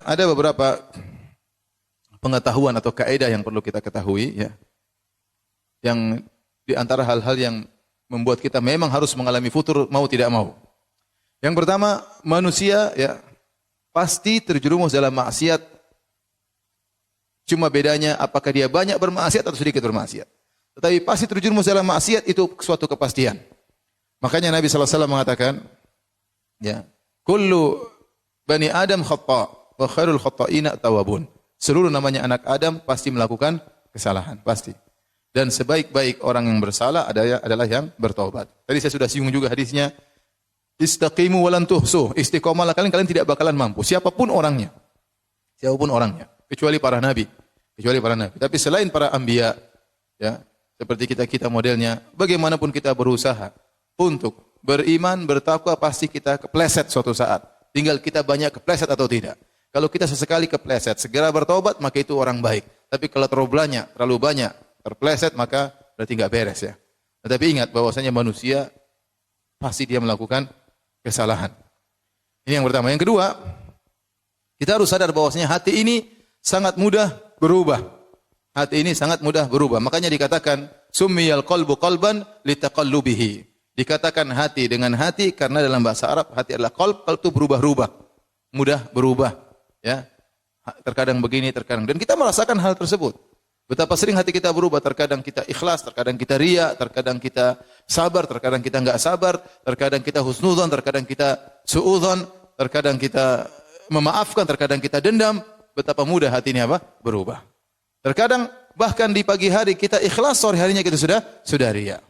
ada beberapa pengetahuan atau kaidah yang perlu kita ketahui ya. Yang di antara hal-hal yang membuat kita memang harus mengalami futur mau tidak mau. Yang pertama, manusia ya pasti terjerumus dalam maksiat. Cuma bedanya apakah dia banyak bermaksiat atau sedikit bermaksiat. Tetapi pasti terjerumus dalam maksiat itu suatu kepastian. Makanya Nabi sallallahu alaihi wasallam mengatakan ya, kullu bani Adam khata' wa khairul khata'ina tawwabun. Seluruh namanya anak Adam pasti melakukan kesalahan, pasti. Dan sebaik-baik orang yang bersalah adalah yang bertaubat. Tadi saya sudah singgung juga hadisnya, istaqimu walan tuhsu. Istiqomalah kalian tidak bakalan mampu. Siapapun orangnya. Siapapun orangnya. Kecuali para nabi. Kecuali para nabi. Tapi selain para anbiya, ya, seperti kita modelnya, bagaimanapun kita berusaha untuk beriman, bertakwa, pasti kita kepleset suatu saat. Tinggal kita banyak kepleset atau tidak. Kalau kita sesekali kepleset, segera bertobat, maka itu orang baik. Tapi kalau terlalu banyak terpleset, maka berarti enggak beres ya. Tetapi ingat bahwasanya manusia pasti dia melakukan kesalahan. Ini yang pertama. Yang kedua, kita harus sadar bahwasanya hati ini sangat mudah berubah. Hati ini sangat mudah berubah. Makanya dikatakan summiyal qalbu qalban litaqallubihi. Dikatakan hati dengan hati karena dalam bahasa Arab hati adalah qalb itu berubah-ubah. Mudah berubah, ya. Terkadang begini, terkadang. Dan kita merasakan hal tersebut. Betapa sering hati kita berubah, terkadang kita ikhlas, terkadang kita ria, terkadang kita sabar, terkadang kita enggak sabar, terkadang kita husnudzon, terkadang kita suudzon, terkadang kita memaafkan, terkadang kita dendam. Betapa mudah hati ini apa? Berubah. Terkadang bahkan di pagi hari kita ikhlas, sore harinya kita sudah ria.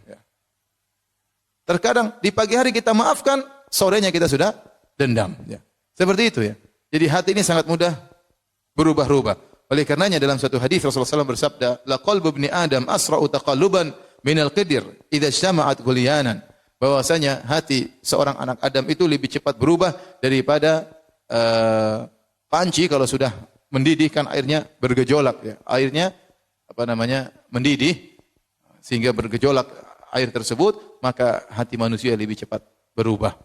Terkadang di pagi hari kita maafkan, sorenya kita sudah dendam. Seperti itu ya. Jadi hati ini sangat mudah berubah-ubah. Oleh karenanya dalam satu hadis Rasulullah SAW bersabda, la qalbu ibni Adam asra'u taqalluban minal qidir idza ijtama'at ghulyanan. Bahwasanya hati seorang anak Adam itu lebih cepat berubah daripada panci kalau sudah mendidih kan airnya bergejolak ya. Airnya mendidih sehingga bergejolak air tersebut, maka hati manusia lebih cepat berubah.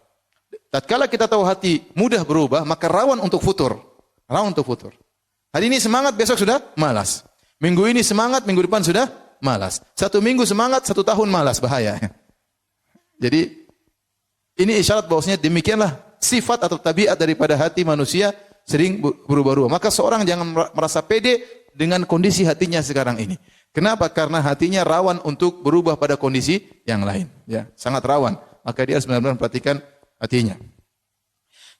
Tatkala kita tahu hati mudah berubah, maka rawan untuk futur. Rawan untuk futur. Hari ini semangat, besok sudah malas. Minggu ini semangat, minggu depan sudah malas. 1 minggu semangat, 1 tahun malas, bahaya. Jadi ini isyarat bahwasanya demikianlah sifat atau tabiat daripada hati manusia sering berubah-ubah. Maka seorang jangan merasa pede dengan kondisi hatinya sekarang ini. Kenapa? Karena hatinya rawan untuk berubah pada kondisi yang lain. Ya, sangat rawan. Maka dia harus benar-benar perhatikan hatinya.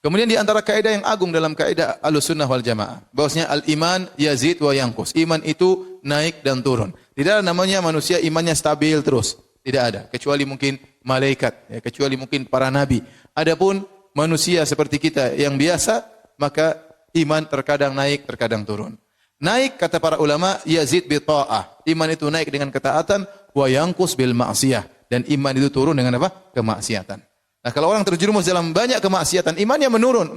Kemudian di antara kaidah yang agung dalam kaidah Ahlussunnah wal Jamaah, bahwasanya al-iman yazid wa yanqus. Iman itu naik dan turun. Tidak ada namanya manusia imannya stabil terus. Tidak ada, kecuali mungkin malaikat, ya, kecuali mungkin para nabi. Adapun manusia seperti kita yang biasa, maka iman terkadang naik, terkadang turun. Naik kata para ulama yazid bi ta'ah. Iman itu naik dengan ketaatan, wa yanqus bil ma'siyah, dan iman itu turun dengan apa? Kemaksiatan. Nah, kalau orang terjerumus dalam banyak kemaksiatan, imannya menurun.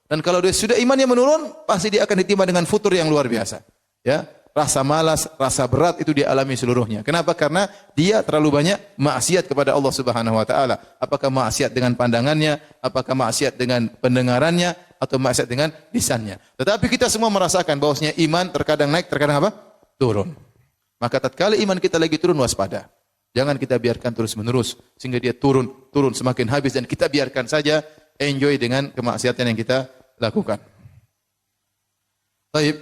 Dan kalau dia sudah imannya menurun, pasti dia akan ditimpa dengan futur yang luar biasa. Ya, rasa malas, rasa berat itu dia alami seluruhnya. Kenapa? Karena dia terlalu banyak maksiat kepada Allah Subhanahu wa taala. Apakah maksiat dengan pandangannya, apakah maksiat dengan pendengarannya, atau maksiat dengan lisannya. Tetapi kita semua merasakan bahwasanya iman terkadang naik, terkadang apa? Turun. Maka tatkala iman kita lagi turun, waspada. Jangan kita biarkan terus-menerus sehingga dia turun semakin habis, dan kita biarkan saja enjoy dengan kemaksiatan yang kita lakukan. Baik.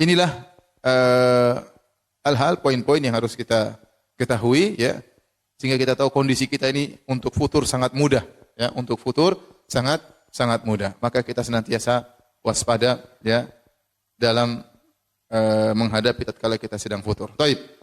Inilah hal-hal poin-poin yang harus kita ketahui ya, sehingga kita tahu kondisi kita ini untuk futur sangat mudah ya, untuk futur sangat mudah. Maka kita senantiasa waspada ya dalam menghadapi tatkala kita sedang futur. Baik.